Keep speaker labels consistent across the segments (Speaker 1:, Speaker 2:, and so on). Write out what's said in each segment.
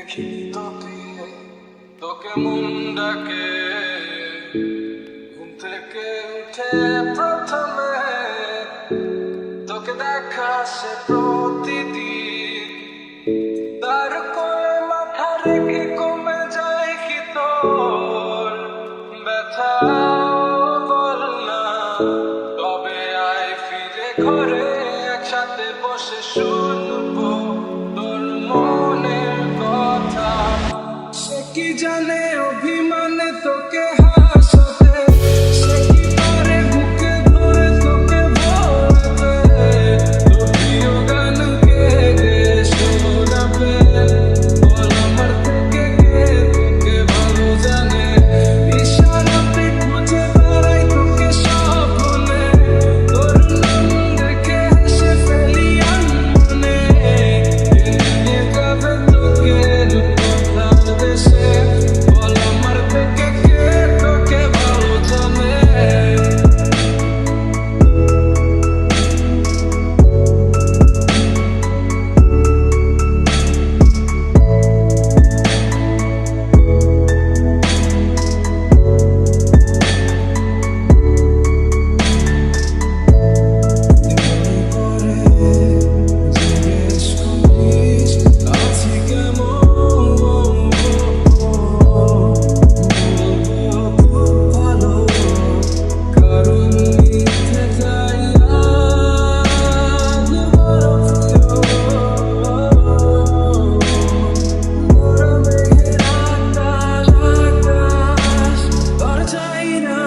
Speaker 1: দেখিনি তোকে, তোকে মন ডাকে ঘুম থেকে উঠে প্রথমে, তোকে দেখা সে প্রতিদিন। তার কোলে মাথা রেখে কমে যায় কি তোর ব্যথা? বল না তবে আয় ফিরে ঘরে, একসাথে বসে শুনবো তোর মনের কথা। সে কি জানে অভিমানে তোকে হাসাতে, সে কি পারে বুকে ধরে তোকে বলতে, তোর প্রিয় গান গেয়ে শোনাবে। বল আমার থেকে কে তোকে ভালো জানে, ইশারাতে খুঁজে বেড়াই তোকে স্বপ্নে, তোর নাম দেখে হেসে ফেলি আনমনে। নিয়ে যাবে তোকে রূপকথার দেশে, বল আমার থেকে কে তোকে ভালো জানে। জিজ্ঞেস করিস আছি কেমন, বলবো খুব ভালো, কারণ মিথ্যে যাই আজ বড় প্রিয়। মোরা মেঘের আকাশ আকাশ আর চাই না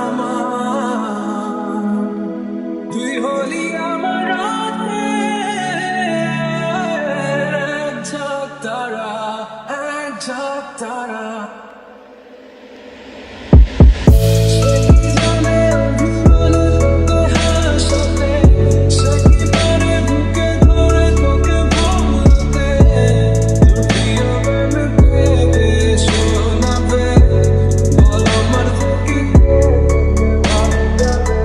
Speaker 1: আমার, তুই হলি আমার রাতের এক ঝাঁক তারা, এক ঝাঁক তারা। সে কি জানে অভিমানে তোকে হাসাতে, সে কি পারে বুকে ধরে তোকে বলতে, তোর প্রিয় গান গেয়ে শোনাবে। বল আমার থেকে কে তোকে ভালো জানে।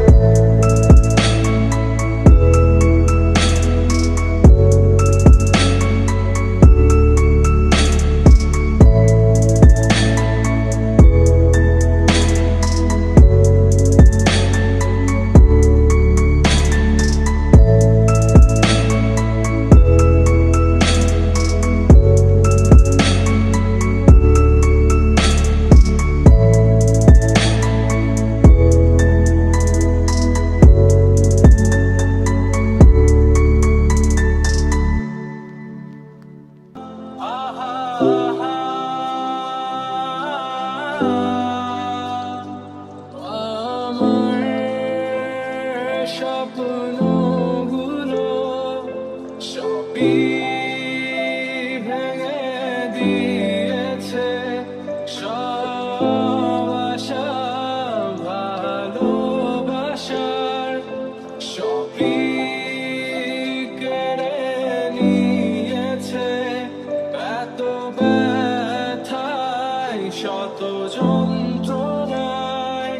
Speaker 1: আমার স্বপ্নগুলো সবই ভেঙে দিয়েছে, সব আশা ভালোবাসার সবই কেড়ে নিয়েছে। এত ব্যথায় শত যন্ত্রণায়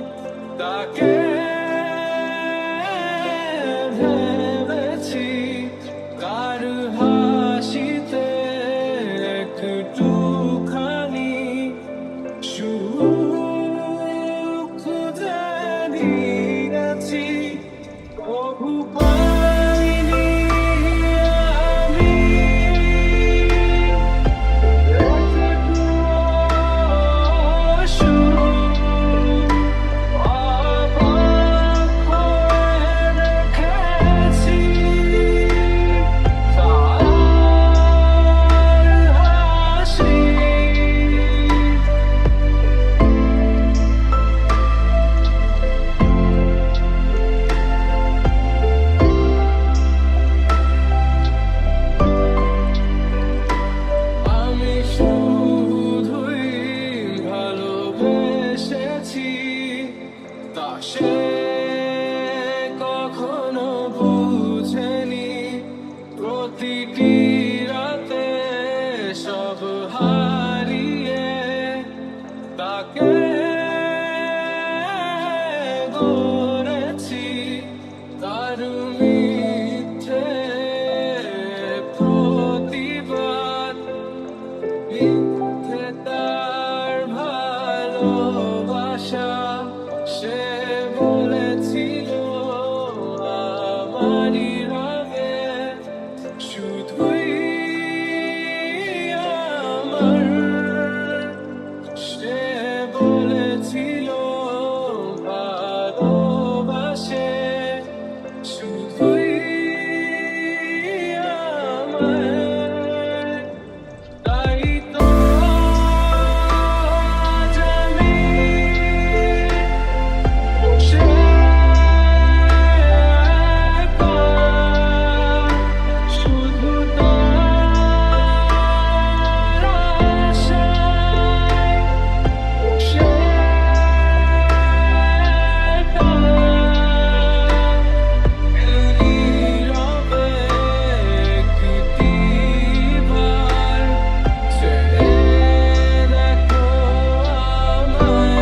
Speaker 1: তাকে ভেবেছি, কার হাসিতে একটুখানি সুখ খুঁজে নিয়েছি, কবু পাইনি আমি আমি শুধুই ভালোবেসেছি, তা সে কখনো বুঝেনি। প্রতিটি রাতে সব হারিয়ে তাকে গড়েছি, তার মিথ্যে প্রতিবাদ মিথ্যে তার ভালোবাসা, সে বলেছিল আমারই রঙে শুধুই আমার। সে বলেছিল ভালোবাসে শুধুই আমার। তাই তো আজ আমি বসে একা, শুধু তার আশায় বসে একা। নীরবে একটিবার চেয়ে দেখো আমায়,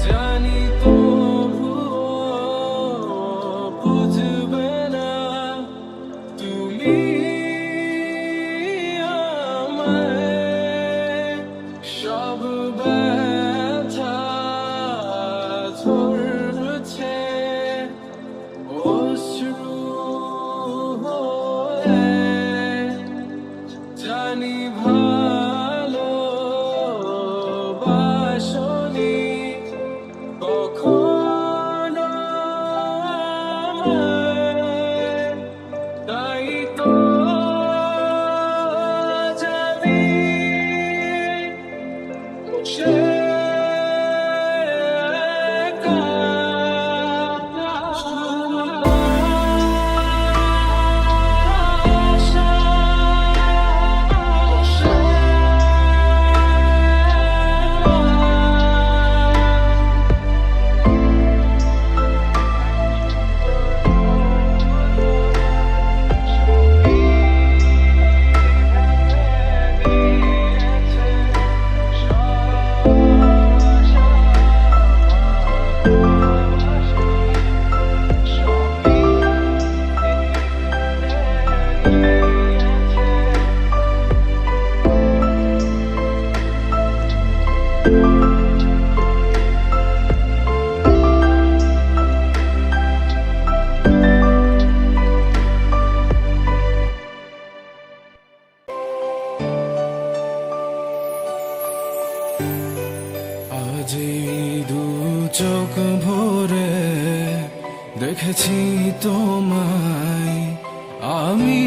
Speaker 1: জানি তবুও বুঝবে না তুমি আমায়। সব ব্যথা ঝরছে অশ্রু হয়ে, জানি ভালোবাসনি কখনো আমায়। তাই তো আজ আমি বসে একা, শুধু আজি দু চোখ ভরে দেখেছি তোমায় আমি,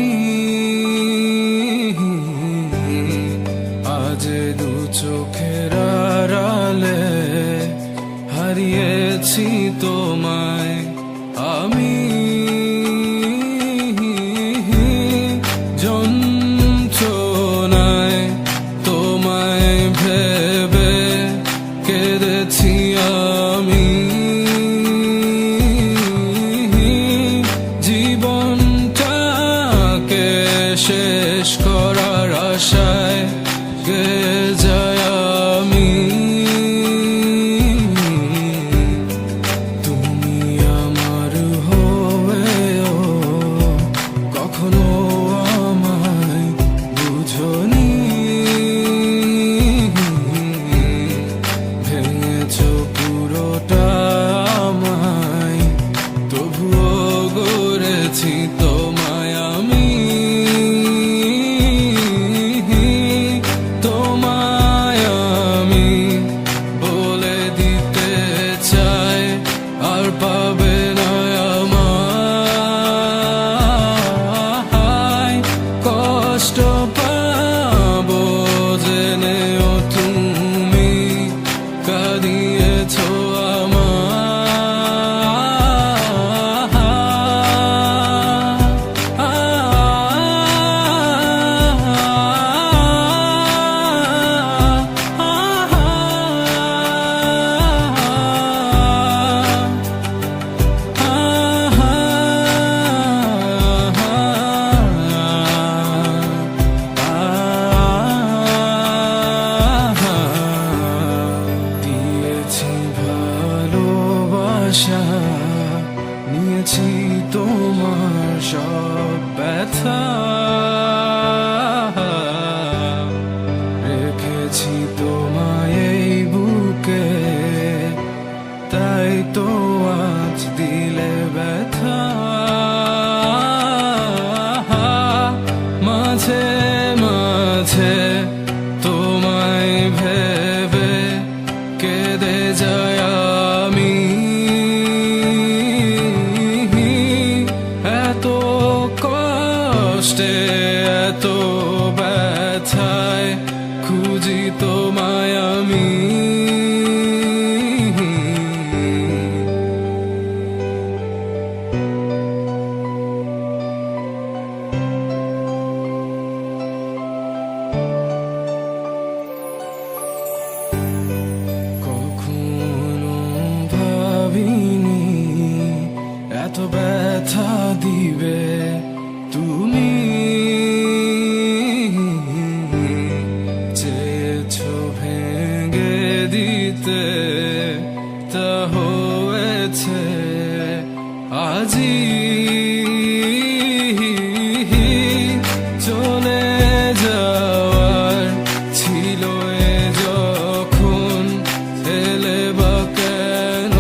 Speaker 1: আজ দু চোখের আড়ালে হারিয়েছি তোমায় আমি। যন্ত্রণায় তোমায় ভেবে কেঁদেছি আমি, জীবনটাকে শেষ করার আশায় গেয়ে যায় আমি। তুমি আমার হয়েও কখনো আমায় বুঝোনি, ভেঙেছো পুরোটা আমায়, তবুও গড়েছি তোমায় আমি। তোমায় মাঝে তোমায় ভেবে কেঁদে যায় আমি। এত কষ্টে এত ব্যথায় খুঁজি তোমায় আমি। কখনো ভাবিনি এত ব্যথা দিবে তুমি। চেয়েছো ভেঙে দিতে, তা হয়েছে আজি। চলে যাওয়ার ছিল এ যখন, এলে বা কেন?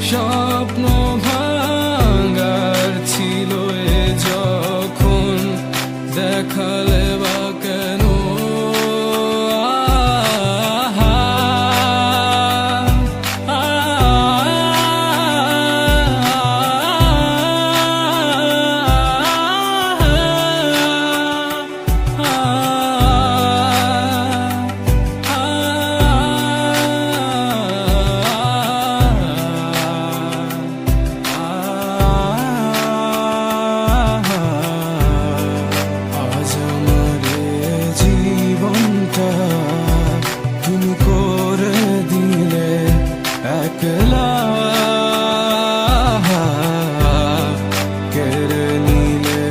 Speaker 1: স্বপ্ন ভাঙার ছিল এ যখন, দেখালে বা কেন? আজ আমার এ জীবনটা তুমি করে দিলে একলা, কেড়ে নিলে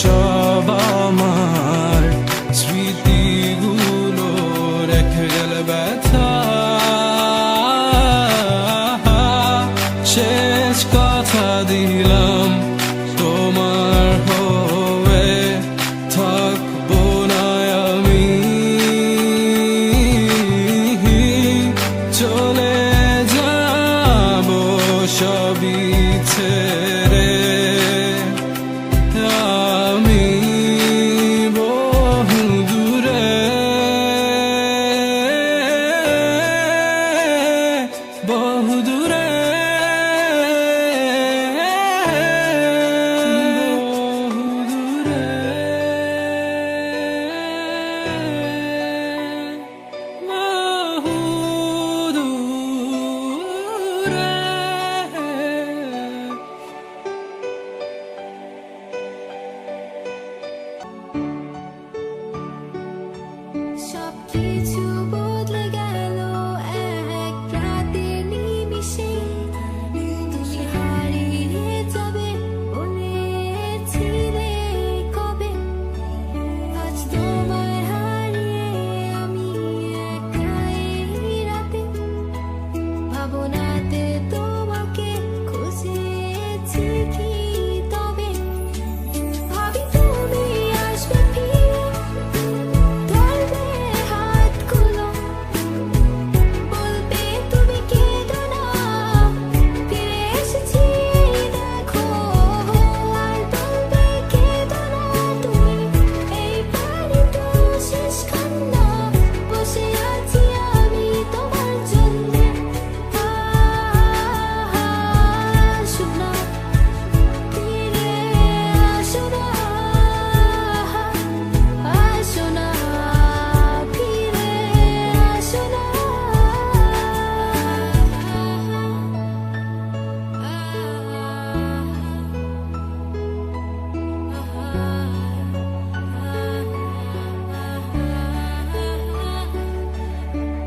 Speaker 1: সব আমার স্মৃতিগুলো, রেখে গেলে ব্যথা। শেষ কথা দিলাম তোমার হয়ে থাকবো না আমি। চলে যাবো সবই ছেড়ে আমি বহু দূরে, বহু দূরে, বহু দূরে, বহু দূরে।
Speaker 2: সবকিছু বদলে গেল এক রাতের নিমিষে। তুমি হারিয়ে যাবে বলেছিলে কবে। আজ তোমায় হারিয়ে আমি একা এই রাতে। ভাবনাতে তোমাকে খুঁজেছি কি তবে। ভাবি তুমি আসবে ফিরে, ধরবে হাতগুলো, বলবে তুমি কেঁদো না, ফিরে এসেছি দেখো। আর বলবে কেঁদো না তুমি, এই বাড়ি তো শেষ কান্না। বসে আছি আমি তোমার জন্যে। আসো না, ফিরে আসো না, আসো না, ফিরে আসো না।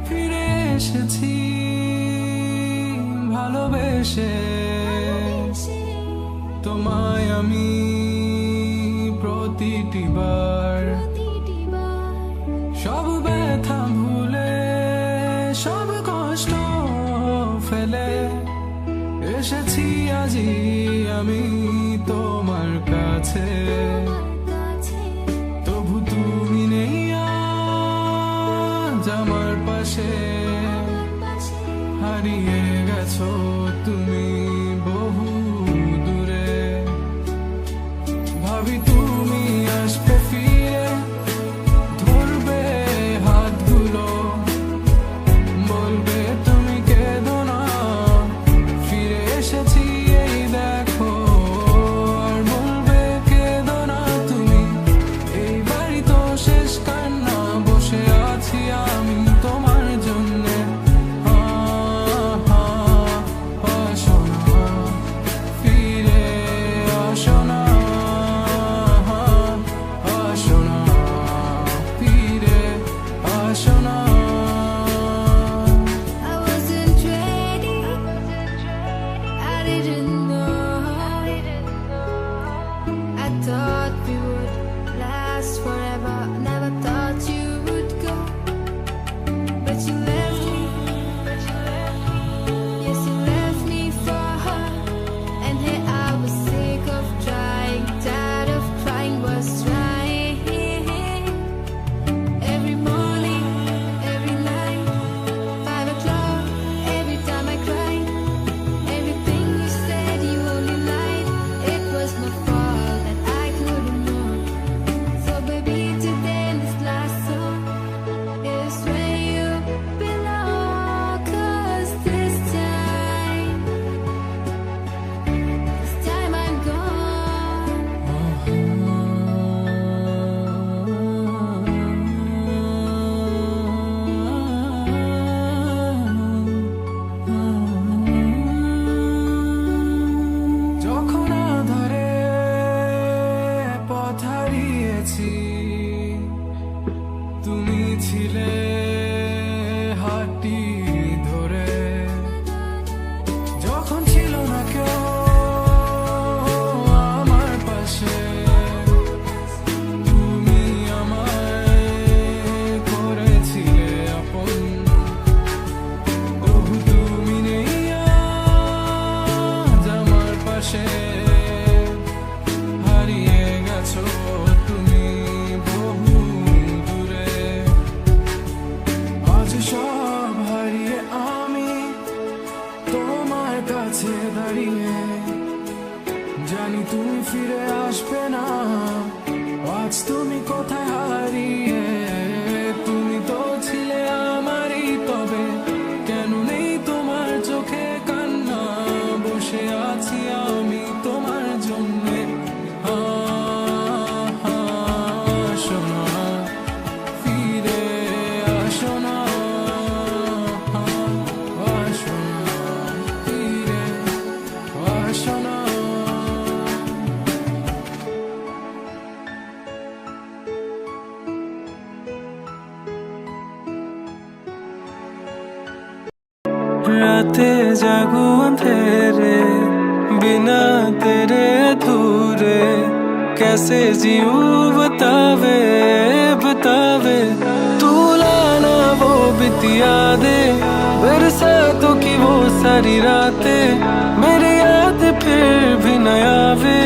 Speaker 1: ফিরে এসেছি ভালোবেসে তোমায় আমি প্রতিটি বার। সব ব্যথা ভুলে, সব কষ্ট ফেলে এসেছি আজি আমি তোমার কাছে। তবু তুমি নেই আজ আমার পাশে, হারিয়ে গেছো তুমি বহু দূরে। ভাবি তুমি গেছি তুমি ছিলে হাতটি ধরে যখন ছিল না কেউ আমার পাশে তুমি আমায় করেছিলে আপন ওহ তুমি নেই আজ আমার পাশে হারিয়ে গেছো তুমি বহু দূরে আজ সব হারিয়ে আমি তোমার কাছে দাঁড়িয়ে জানি তুমি ফিরে আসবে না আজ তুমি কোথায় হারিয়ে তুমি তো ছিলে আমারই তবে কেন নেই তোমার চোখে কান্না বসে আছি আমি তোমার জন্যে আসো না ফিরে আসো না আসো না ফিরে আসো না राते जागू अंधेरे बिना तेरे अधूरे कैसे जीऊं बतावे बतावे तू लाना वो बीती यादें बरसातों की वो सारी रातें मेरी याद फिर भी न आवे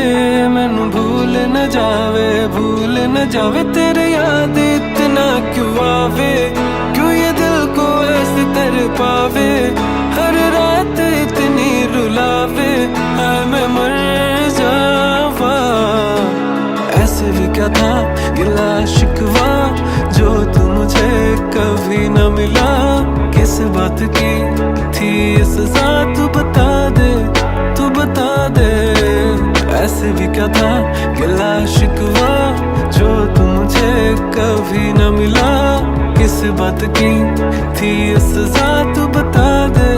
Speaker 1: मैनू भूल न जावे तेरे याद इतना क्यों आवे क्यों ये दिल को ऐसे तर पावे हर रात इतनी रुलावे हाय मैं मर जावा ऐसे भी क्या था गिला शिकवा जो तू मुझे कभी न मिला किस बात की थी ये सजा तू बता दे ऐसे भी क्या था गिला शिकवा जो तू मुझे कभी न मिला किस बात की थी ये सजा तू बता दे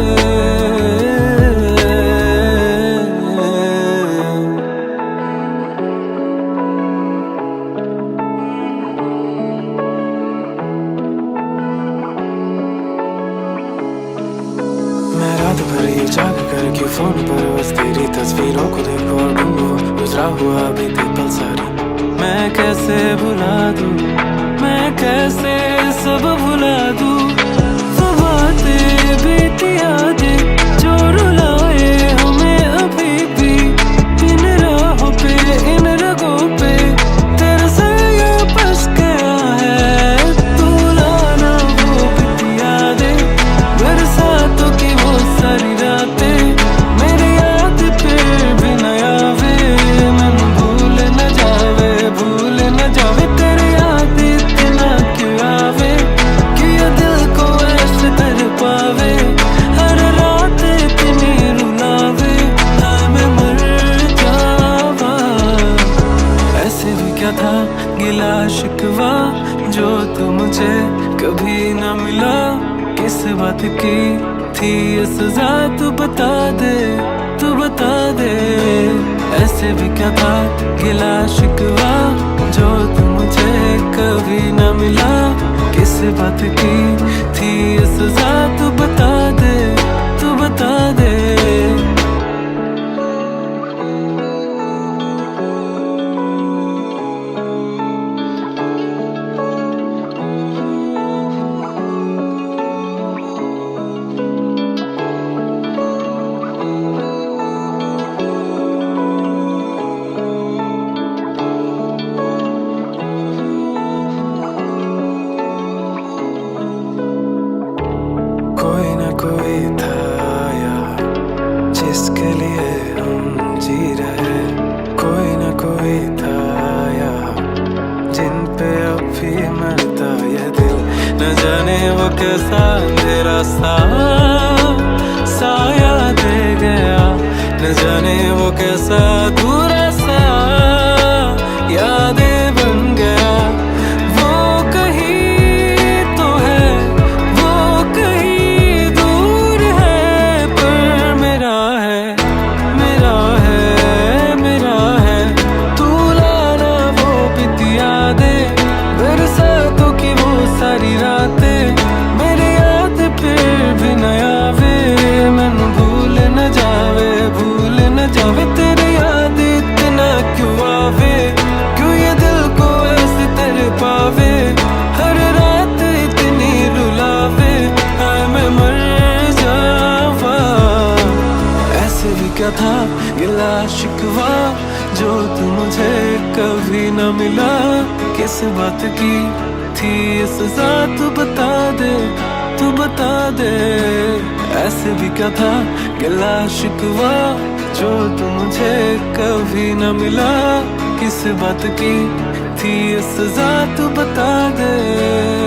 Speaker 1: मैं रात भर ये जाग करके फोन पर बस तेरी तस्वीरों को देखो और ढूंढो गुजरा हुआ बीते पल सारी मैं कैसे भुला दूं मैं कैसे सब भुला दूं वो बातें बीती यादें जो रुलाए हमें अभी भी इन राहों पे इन रगों पे तेरे से ये बस गया है तू लाना वो बीती यादें बरसातों की वो सारी रातें मेरी याद फिर भी न आवे मैनू भूल न जावे तेरे याद इतना क्यों आवे कि ये दिल को ऐसे तर पावे हर रात इतनी रुलावे हाय मैं मर जावा ऐसे भी क्या था गिला शिकवा जो तू मुझे कभी न मिला किस बात की थी ये सजा तू बता दे ऐसे भी क्या था गिला शिकवा जो तू मुझे कभी न मिला किस बात की थी ये सजा तू बता दे कोई ना कोई था यार जिसके लिए हम जी रहे कोई ना कोई था यार जिन पे अब भी मरता ये दिल न जाने वो कैसा अंधेरा साया दे गया न जाने वो कैसा अधूरा सा यादें बन गया वो कहीं तो है वो कहीं दूर है पर मेरा है तू लाना वो बीती याद मिला किस बात की थी ये सजा, तू बता दे, तू बता दे। ऐसे भी क्या था गिला शिकवा जो तू मुझे कभी न मिला, किस बात की थी ये सजा, तू बता दे।